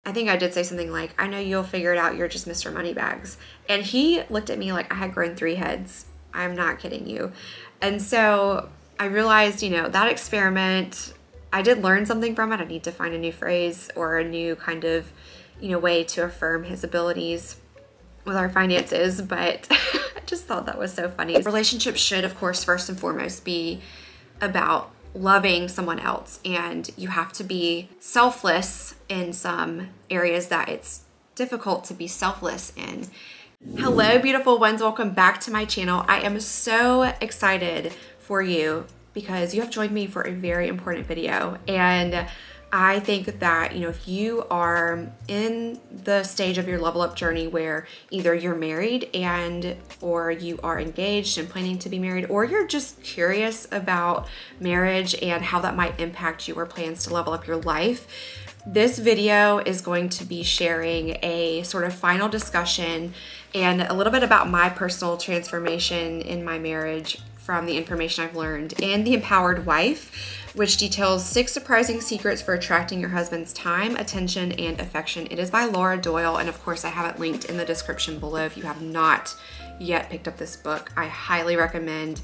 I think I did say something like, I know you'll figure it out, you're just Mr. Moneybags. And he looked at me like I had grown 3 heads. I'm not kidding you. And so I realized, you know, that experiment, I did learn something from it. I need to find a new phrase or a new kind of, you know, way to affirm his abilities with our finances, but I just thought that was so funny. Relationships should, of course, first and foremost be about loving someone else, and you have to be selfless in some areas that it's difficult to be selfless in. Hello, beautiful ones. Welcome back to my channel. I am so excited for you because you have joined me for a very important video, and I think that, you know, if you are in the stage of your level up journey where either you're married or you are engaged and planning to be married, or you're just curious about marriage and how that might impact your plans to level up your life, this video is going to be sharing a sort of final discussion and a little bit about my personal transformation in my marriage from the information I've learned in The Empowered Wife, which details 6 surprising secrets for attracting your husband's time, attention, and affection. It is by Laura Doyle, and of course I have it linked in the description below if you have not yet picked up this book. I highly recommend.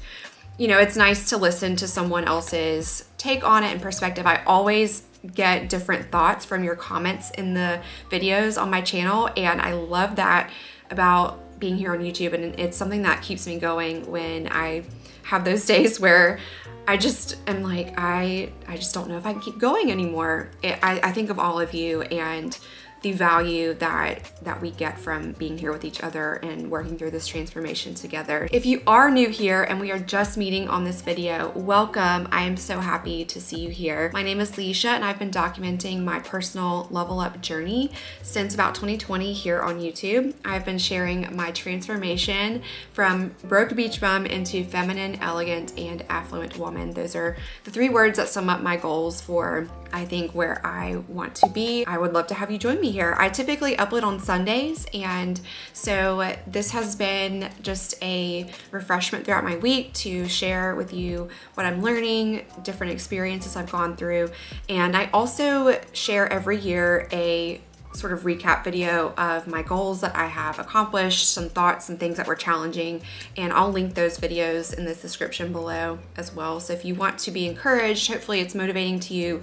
You know, it's nice to listen to someone else's take on it and perspective. I always get different thoughts from your comments in the videos on my channel, and I love that about being here on YouTube, and it's something that keeps me going when I have those days where I just am like, I just don't know if I can keep going anymore. I think of all of you and the value that we get from being here with each other and working through this transformation together. If you are new here and we are just meeting on this video, welcome. I am so happy to see you here. My name is Leisha, and I've been documenting my personal level up journey since about 2020 here on YouTube. I've been sharing my transformation from broke beach bum into feminine, elegant, and affluent woman. Those are the 3 words that sum up my goals for, I think, where I want to be. I would love to have you join me here. I typically upload on Sundays, and so this has been just a refreshment throughout my week to share with you what I'm learning, different experiences I've gone through, and I also share every year a sort of recap video of my goals that I have accomplished, some thoughts and things that were challenging, and I'll link those videos in the description below as well. So if you want to be encouraged, hopefully it's motivating to you.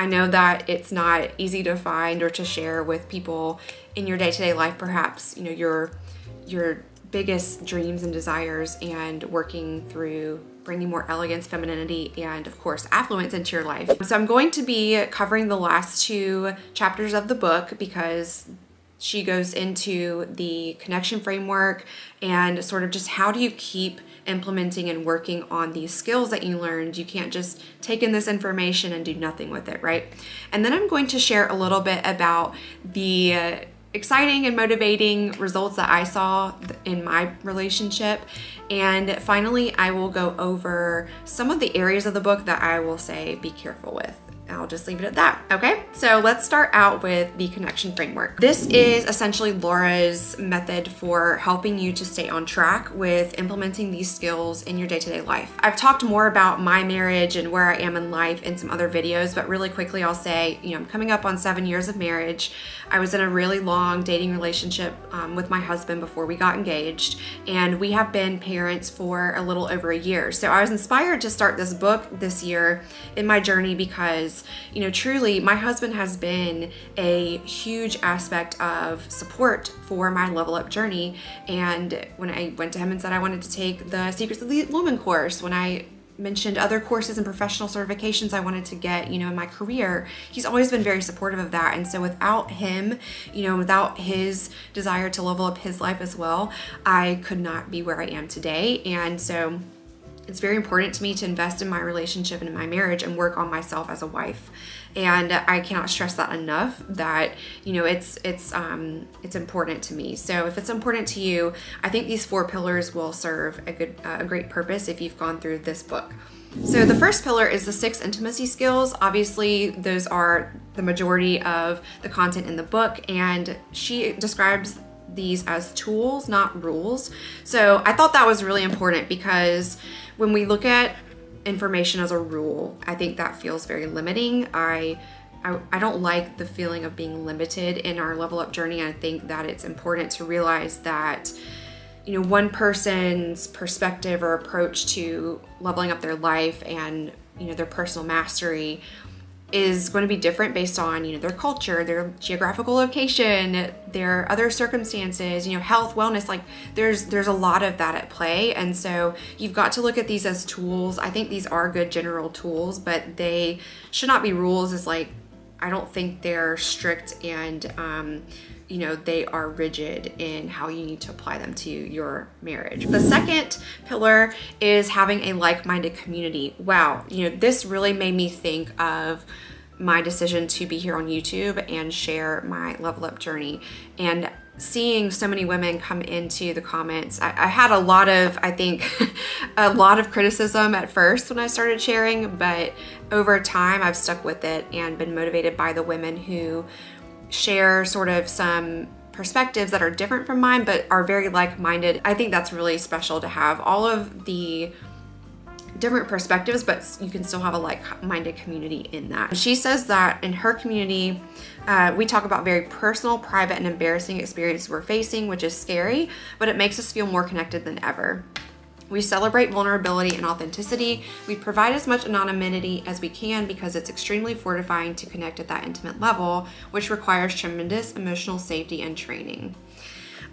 I know that it's not easy to find or to share with people in your day-to-day life, perhaps, you know, your biggest dreams and desires, and working through bringing more elegance, femininity, and of course affluence into your life. So I'm going to be covering the last 2 chapters of the book because she goes into the connection framework and sort of just how do you keep implementing and working on these skills that you learned. You can't just take in this information and do nothing with it, right? And then I'm going to share a little bit about the exciting and motivating results that I saw in my relationship. And finally, I will go over some of the areas of the book that I will say be careful with. I'll just leave it at that, okay? So let's start out with the connection framework. This is essentially Laura's method for helping you to stay on track with implementing these skills in your day-to-day life. I've talked more about my marriage and where I am in life in some other videos, but really quickly I'll say, you know, I'm coming up on 7 years of marriage. I was in a really long dating relationship with my husband before we got engaged, and we have been parents for a little over a year. So I was inspired to start this book this year in my journey because, you know, truly my husband has been a huge aspect of support for my level up journey. And when I went to him and said I wanted to take the Secrets of the Woman course, when I mentioned other courses and professional certifications I wanted to get, you know, in my career, he's always been very supportive of that. And so without him, you know, without his desire to level up his life as well, I could not be where I am today. And so it's very important to me to invest in my relationship and in my marriage and work on myself as a wife. And I cannot stress that enough, that, you know, it's important to me. So if it's important to you, I think these 4 pillars will serve a great purpose if you've gone through this book. So the first pillar is the 6 intimacy skills. Obviously, those are the majority of the content in the book, and she describes these as tools, not rules. So I thought that was really important because when we look at information as a rule, I think that feels very limiting. I I don't like the feeling of being limited in our level up journey. I think that it's important to realize that, you know, one person's perspective or approach to leveling up their life and, you know, their personal mastery is going to be different based on, you know, their culture, their geographical location, their other circumstances, you know, health, wellness. Like there's a lot of that at play. And so you've got to look at these as tools. I think these are good general tools, but they should not be rules. It's like, I don't think they're strict and, you know, they are rigid in how you need to apply them to your marriage. The second pillar is having a like-minded community. Wow, you know, this really made me think of my decision to be here on YouTube and share my level up journey. And seeing so many women come into the comments, I had a lot of, I think, a lot of criticism at first when I started sharing, but over time I've stuck with it and been motivated by the women who share sort of some perspectives that are different from mine, but are very like-minded. I think that's really special to have all of the different perspectives, but you can still have a like-minded community in that. She says that in her community, we talk about very personal, private, and embarrassing experiences we're facing, which is scary, but it makes us feel more connected than ever. We celebrate vulnerability and authenticity. We provide as much anonymity as we can because it's extremely fortifying to connect at that intimate level, which requires tremendous emotional safety and training.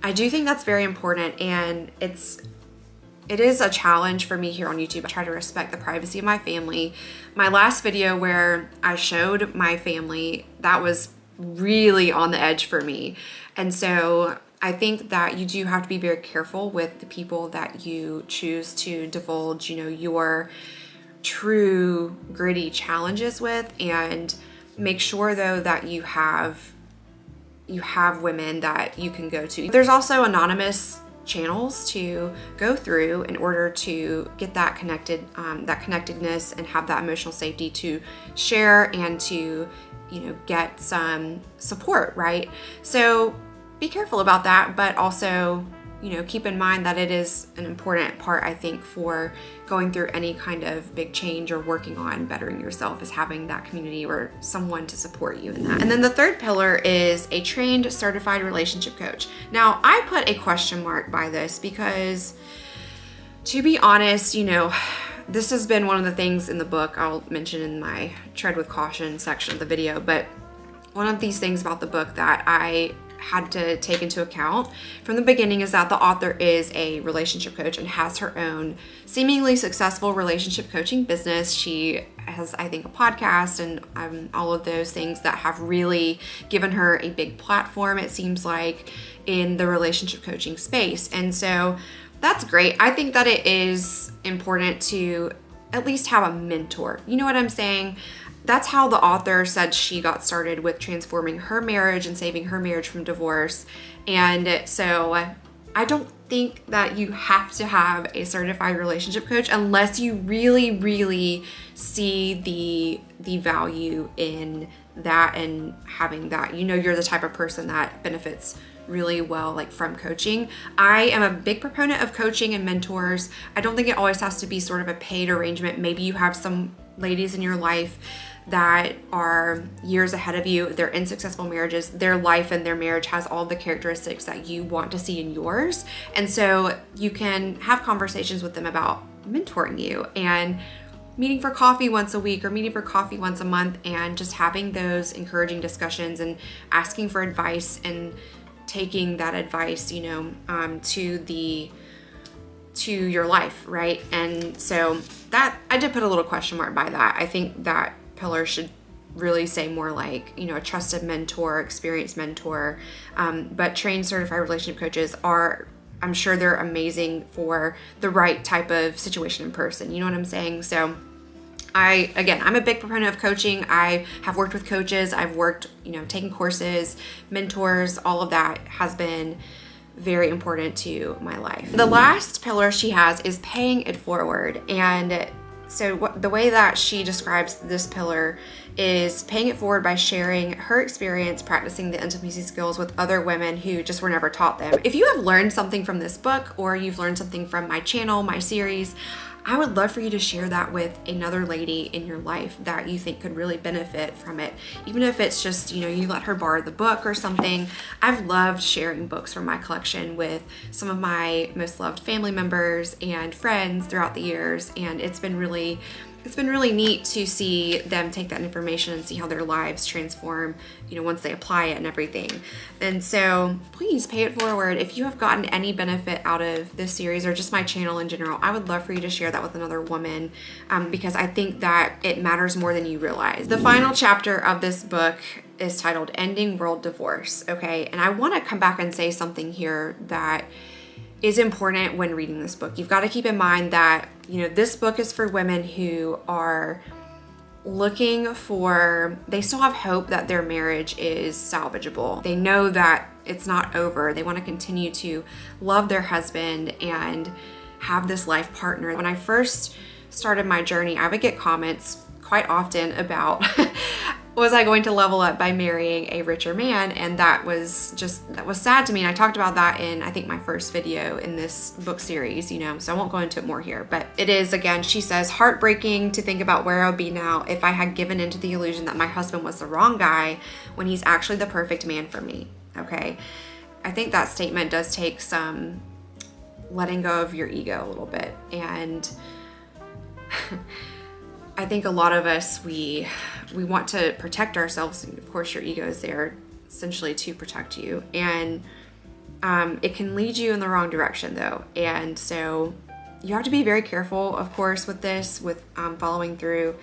I do think that's very important, and it is a challenge for me here on YouTube. I try to respect the privacy of my family. My last video where I showed my family, that was really on the edge for me. And so I think that you do have to be very careful with the people that you choose to divulge, you know, your true gritty challenges with, and make sure though that you have women that you can go to. There's also anonymous channels to go through in order to get that connectedness and have that emotional safety to share and to, you know, get some support, right? So be careful about that, but also, you know, keep in mind that it is an important part, I think, for going through any kind of big change or working on bettering yourself, is having that community or someone to support you in that. And then the third pillar is a trained, certified relationship coach. Now, I put a question mark by this because, to be honest, you know, this has been one of the things in the book I'll mention in my tread with caution section of the video, but one of these things about the book that I had to take into account from the beginning is that the author is a relationship coach and has her own seemingly successful relationship coaching business. She has, I think, a podcast and all of those things that have really given her a big platform, it seems like, in the relationship coaching space. And so that's great. I think that it is important to at least have a mentor. You know what I'm saying? That's how the author said she got started with transforming her marriage and saving her marriage from divorce. And so I don't think that you have to have a certified relationship coach unless you really, really see the value in that and having that. You know, you're the type of person that benefits really well, like, from coaching. I am a big proponent of coaching and mentors. I don't think it always has to be sort of a paid arrangement. Maybe you have some ladies in your life that are years ahead of you. They're in successful marriages. Their life and their marriage has all the characteristics that you want to see in yours. And so you can have conversations with them about mentoring you and meeting for coffee once a week or meeting for coffee once a month, and just having those encouraging discussions and asking for advice and taking that advice, you know, to your life, right? And so that, I did put a little question mark by that. I think that pillar should really say more like, you know, a trusted mentor, experienced mentor, but trained certified relationship coaches are, I'm sure they're amazing for the right type of situation and person. You know what I'm saying? So I'm a big proponent of coaching. I have worked with coaches. I've worked, you know, taking courses, mentors, all of that has been very important to my life. The last pillar she has is paying it forward. And so the way that she describes this pillar is paying it forward by sharing her experience practicing the intimacy skills with other women who just were never taught them. If you have learned something from this book, or you've learned something from my channel, my series, I would love for you to share that with another lady in your life that you think could really benefit from it. Even if it's just, you know, you let her borrow the book or something. I've loved sharing books from my collection with some of my most loved family members and friends throughout the years, and it's been really neat to see them take that information and see how their lives transform, you know, once they apply it and everything. And so please pay it forward. If you have gotten any benefit out of this series or just my channel in general, I would love for you to share that with another woman, because I think that it matters more than you realize. The final chapter of this book is titled Ending World Divorce, okay? And I want to come back and say something here that is important when reading this book. You've got to keep in mind that, you know, this book is for women who are looking for, they still have hope that their marriage is salvageable. They know that it's not over. They want to continue to love their husband and have this life partner. When I first started my journey, I would get comments quite often about was I going to level up by marrying a richer man? And that was sad to me. And I talked about that in, I think, my first video in this book series, you know, so I won't go into it more here. But it is, again, she says, heartbreaking to think about where I would be now if I had given into the illusion that my husband was the wrong guy when he's actually the perfect man for me, okay? I think that statement does take some letting go of your ego a little bit. And I think a lot of us, we want to protect ourselves. Of course, your ego is there essentially to protect you. And it can lead you in the wrong direction though. And so you have to be very careful, of course, with this, with following through,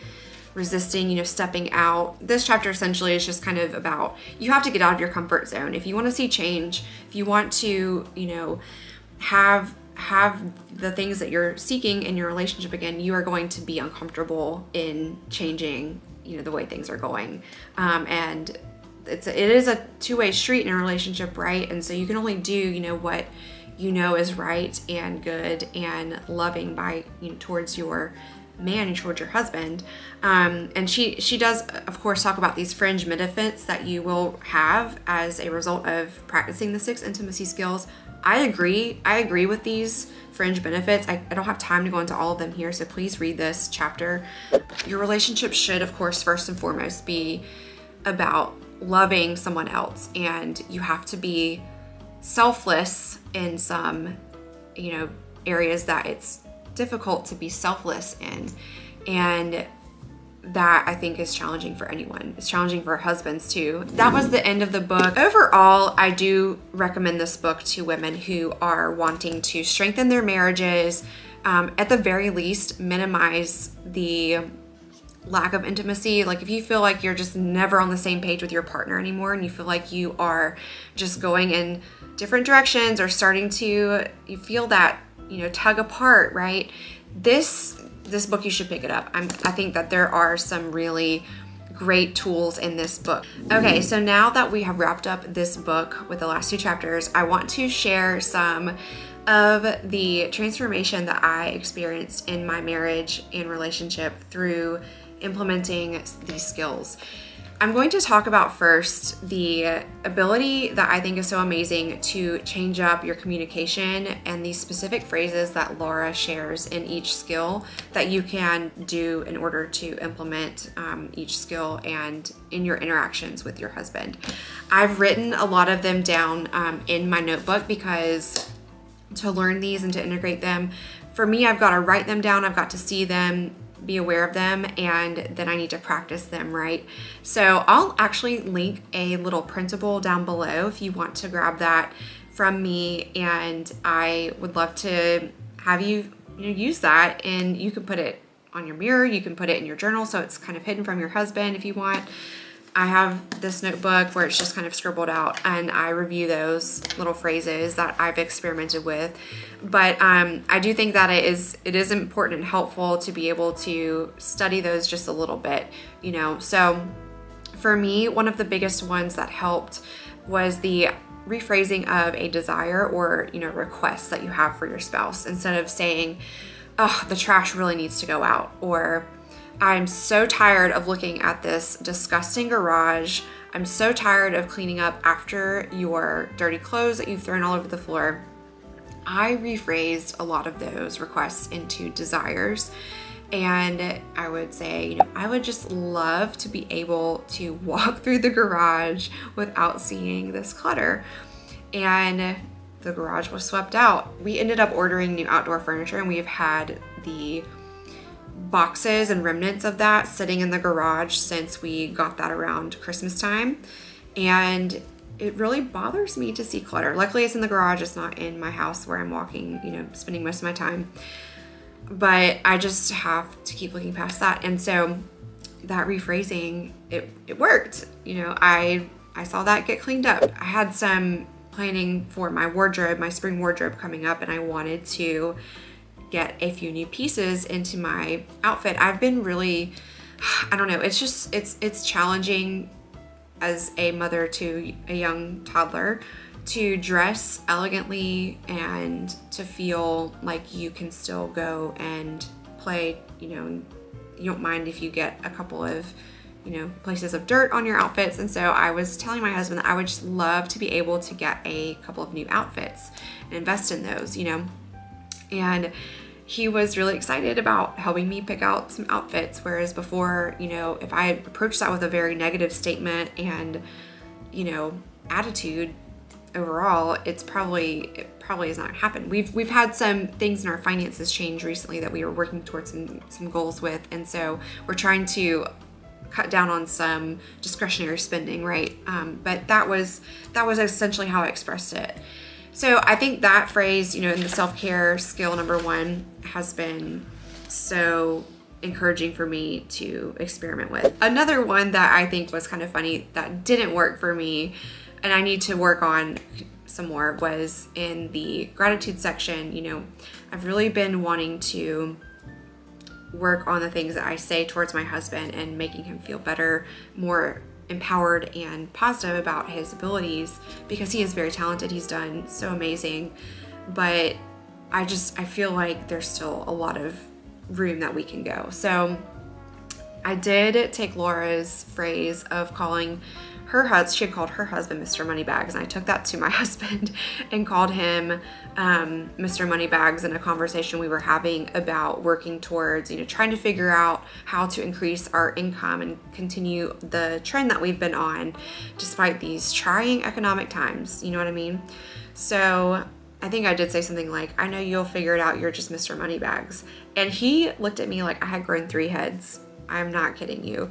resisting, you know, stepping out. This chapter essentially is just kind of about, you have to get out of your comfort zone. If you want to see change, if you want to, you know, have the things that you're seeking in your relationship again, you are going to be uncomfortable in changing, you know, the way things are going. And it is a two-way street in a relationship, right? And so you can only do, you know, what you know is right and good and loving by, you know, towards your man and towards your husband. And she does, of course, talk about these fringe benefits that you will have as a result of practicing the 6 intimacy skills. I agree with these fringe benefits. I don't have time to go into all of them here, so please read this chapter. Your relationship should, of course, first and foremost be about loving someone else, and you have to be selfless in some, you know, areas that it's difficult to be selfless in. And that I think is challenging for anyone. It's challenging for husbands too. That was the end of the book. Overall, I do recommend this book to women who are wanting to strengthen their marriages, at the very least, minimize the lack of intimacy. Like if you feel like you're just never on the same page with your partner anymore, and you feel like you are just going in different directions or starting to, you feel that, you know, tug apart, right? This book, you should pick it up. I think that there are some really great tools in this book. Okay, so now that we have wrapped up this book with the last 2 chapters, I want to share some of the transformation that I experienced in my marriage and relationship through implementing these skills. I'm going to talk about first the ability that I think is so amazing to change up your communication and these specific phrases that Laura shares in each skill that you can do in order to implement each skill and in your interactions with your husband. I've written a lot of them down in my notebook because to learn these and to integrate them, for me, I've got to write them down, I've got to see them, be aware of them, and then I need to practice them, right? So I'll actually link a little printable down below if you want to grab that from me, and I would love to have you, use that, and you can put it on your mirror, you can put it in your journal so it's kind of hidden from your husband if you want. I have this notebook where it's just kind of scribbled out, and I review those little phrases that I've experimented with. But I do think that it is important and helpful to be able to study those just a little bit, So for me, one of the biggest ones that helped was the rephrasing of a desire or, request that you have for your spouse. Instead of saying, oh, the trash really needs to go out, or I'm so tired of looking at this disgusting garage. I'm so tired of cleaning up after your dirty clothes that you've thrown all over the floor. I rephrased a lot of those requests into desires. And I would say, you know, I would just love to be able to walk through the garage without seeing this clutter. And the garage was swept out. We ended up ordering new outdoor furniture, and we've had the boxes and remnants of that sitting in the garage since we got that around Christmas time. And it really bothers me to see clutter. Luckily it's in the garage, it's not in my house where I'm walking, you know, spending most of my time. But I just have to keep looking past that. And so that rephrasing, it worked. You know, I saw that get cleaned up. I had some planning for my wardrobe, my spring wardrobe coming up, and I wanted to get a few new pieces into my outfit. I've been really, I don't know, it's just, it's challenging as a mother to a young toddler to dress elegantly and to feel like you can still go and play. You know, you don't mind if you get a couple of, you know, places of dirt on your outfits. And so I was telling my husband that I would just love to be able to get a couple of new outfits and invest in those, you know. And he was really excited about helping me pick out some outfits, whereas before, you know, if I approached that with a very negative statement and, you know, attitude overall, it probably has not happened. We've had some things in our finances change recently that we were working towards some goals with, and so we're trying to cut down on some discretionary spending, right? But that was essentially how I expressed it. So I think that phrase, you know, in the self-care skill number 1 has been so encouraging for me to experiment with. Another one that I think was kind of funny that didn't work for me, and I need to work on some more, was in the gratitude section. You know, I've really been wanting to work on the things that I say towards my husband and making him feel better, more empowered and positive about his abilities, because he is very talented. He's done so amazing, but I feel like there's still a lot of room that we can go. So I did take Laura's phrase of calling her husband, she had called her husband Mr. Moneybags, and I took that to my husband and called him Mr. Moneybags in a conversation we were having about working towards, you know, trying to figure out how to increase our income and continue the trend that we've been on despite these trying economic times, you know what I mean? So I think I did say something like, I know you'll figure it out, you're just Mr. Moneybags. And he looked at me like I had grown 3 heads. I'm not kidding you.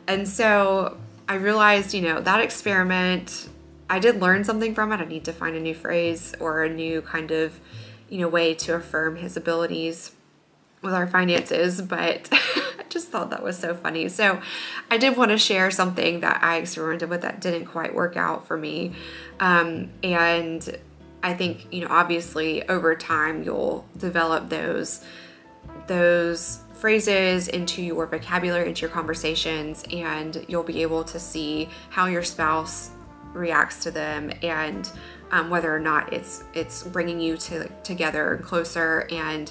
And so I realized, you know, that experiment, I did learn something from it. I need to find a new phrase or a new kind of, you know, way to affirm his abilities with our finances, but I just thought that was so funny. So I did want to share something that I experimented with that didn't quite work out for me. And I think, you know, obviously over time you'll develop those phrases into your vocabulary, into your conversations, and you'll be able to see how your spouse reacts to them, and whether or not it's bringing you together and closer, and,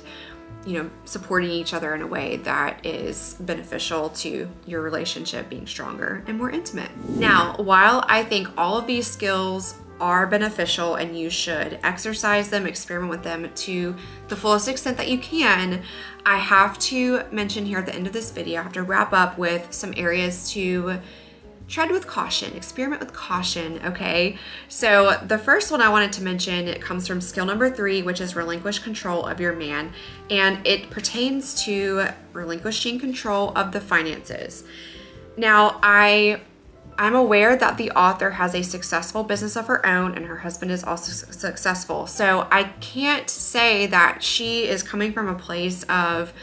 you know, supporting each other in a way that is beneficial to your relationship being stronger and more intimate. Now, while I think all of these skills are beneficial and you should exercise them, experiment with them to the fullest extent that you can, I have to mention here at the end of this video, I have to wrap up with some areas to tread with caution, experiment with caution, okay? So the first one I wanted to mention, it comes from skill number 3, which is relinquish control of your man, and it pertains to relinquishing control of the finances. Now, I'm aware that the author has a successful business of her own and her husband is also successful. So I can't say that she is coming from a place of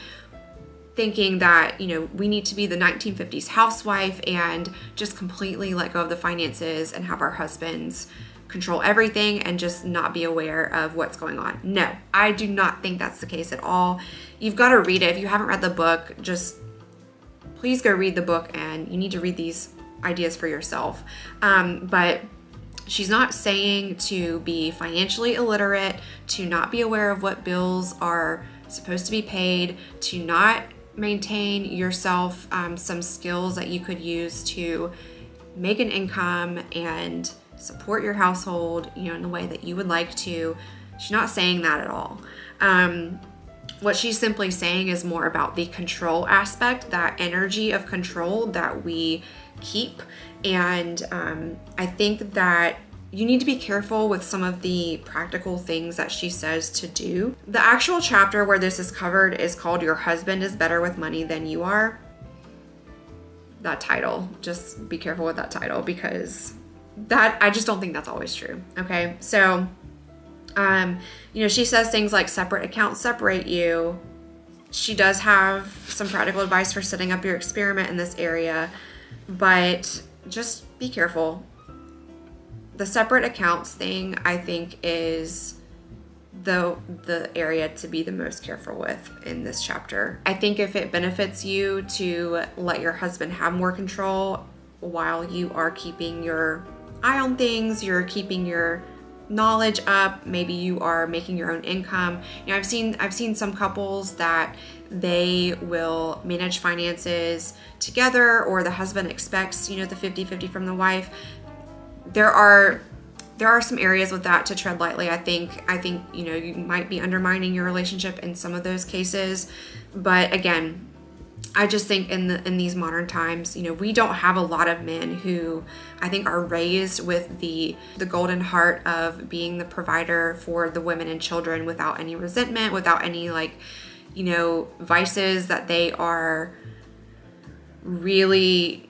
thinking that, you know, we need to be the 1950s housewife and just completely let go of the finances and have our husbands control everything and just not be aware of what's going on. No, I do not think that's the case at all. You've got to read it. If you haven't read the book, just please go read the book, and you need to read these ideas for yourself. But she's not saying to be financially illiterate, to not be aware of what bills are supposed to be paid, to not maintain yourself some skills that you could use to make an income and support your household, you know, in the way that you would like to. She's not saying that at all. What she's simply saying is more about the control aspect, that energy of control that we keep. And I think that you need to be careful with some of the practical things that she says to do. The actual chapter where this is covered is called Your Husband is Better with Money Than You Are. That title, just be careful with that title, because I just don't think that's always true. Okay, so she says things like separate accounts separate you. She does have some practical advice for setting up your experiment in this area, but just be careful. The separate accounts thing, I think, is the area to be the most careful with in this chapter. I think if it benefits you to let your husband have more control while you are keeping your eye on things, you're keeping your knowledge up, maybe you are making your own income. I've seen some couples that they will manage finances together, or the husband expects, the 50-50 from the wife. There are some areas with that to tread lightly. I think you might be undermining your relationship in some of those cases. But again, I just think in these modern times, we don't have a lot of men who I think are raised with the golden heart of being the provider for the women and children without any resentment, without any vices that they are really,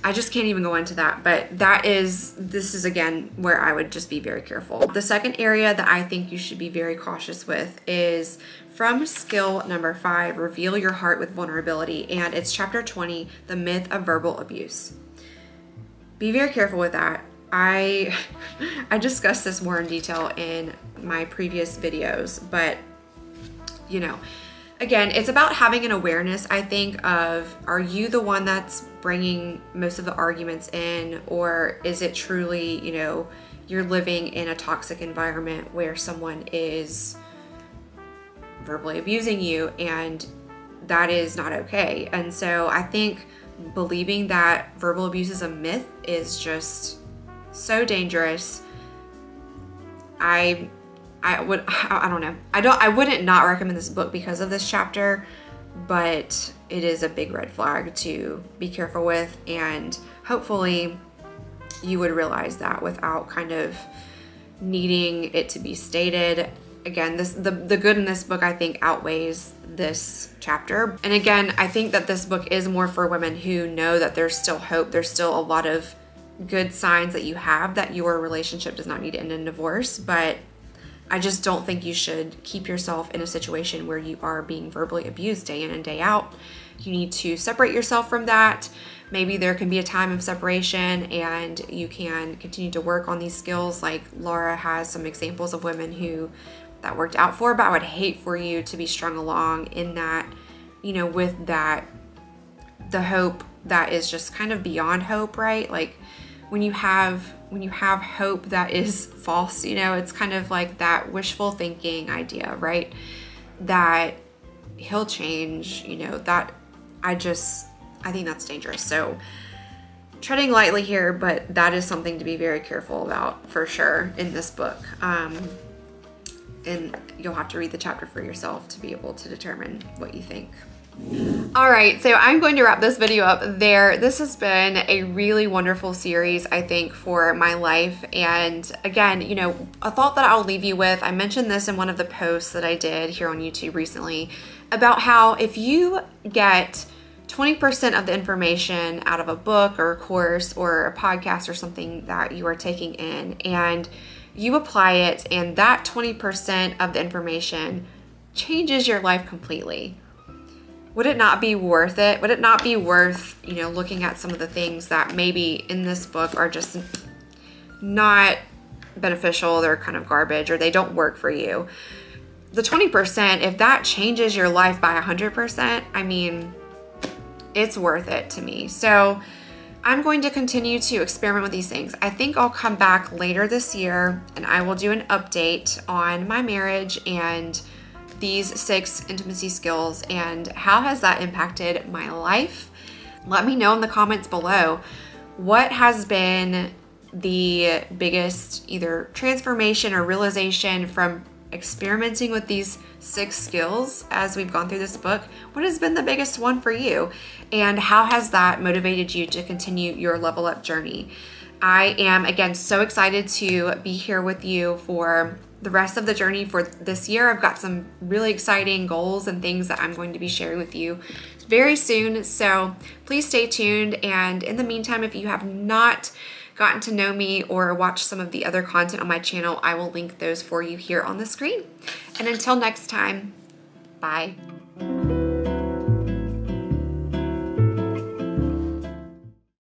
I just can't even go into that, but this is again where I would just be very careful. The second area that I think you should be very cautious with is from skill number 5, Reveal Your Heart with Vulnerability, and it's chapter 20, The Myth of Verbal Abuse. Be very careful with that. I discussed this more in detail in my previous videos, but again, it's about having an awareness, I think, of, are you the one that's bringing most of the arguments in, or is it truly, you're living in a toxic environment where someone is verbally abusing you, and that is not okay. And so I think believing that verbal abuse is a myth is just so dangerous. I don't know. I wouldn't not recommend this book because of this chapter, but it is a big red flag to be careful with, and hopefully you would realize that without kind of needing it to be stated. Again, the good in this book, I think, outweighs this chapter. And again, I think that this book is more for women who know that there's still hope. There's still a lot of good signs that you have that your relationship does not need to end in divorce, but I just don't think you should keep yourself in a situation where you are being verbally abused day in and day out. You need to separate yourself from that. Maybe there can be a time of separation and you can continue to work on these skills. Like Laura has some examples of women who that worked out for, but I would hate for you to be strung along in that, with that, the hope that is just kind of beyond hope, right? Like when you have hope that is false, it's kind of like that wishful thinking idea, right? That he'll change, that I think that's dangerous. So treading lightly here, but that is something to be very careful about for sure in this book. And you'll have to read the chapter for yourself to be able to determine what you think. All right, so I'm going to wrap this video up there. This has been a really wonderful series, I think, for my life. And again, a thought that I'll leave you with, I mentioned this in one of the posts that I did here on YouTube recently, about how if you get 20% of the information out of a book or a course or a podcast or something that you are taking in, and you apply it, and that 20% of the information changes your life completely, would it not be worth it? Would it not be worth, looking at some of the things that maybe in this book are just not beneficial, they're kind of garbage, or they don't work for you? The 20%, if that changes your life by 100%, I mean, it's worth it to me. So I'm going to continue to experiment with these things. I think I'll come back later this year and I will do an update on my marriage and these 6 intimacy skills and how has that impacted my life. Let me know in the comments below, what has been the biggest either transformation or realization from experimenting with these 6 skills as we've gone through this book? What has been the biggest one for you? And how has that motivated you to continue your level up journey? I am, again, so excited to be here with you for the rest of the journey for this year. I've got some really exciting goals and things that I'm going to be sharing with you very soon. So please stay tuned. And in the meantime, if you have not gotten to know me or watched some of the other content on my channel, I will link those for you here on the screen. And until next time, bye.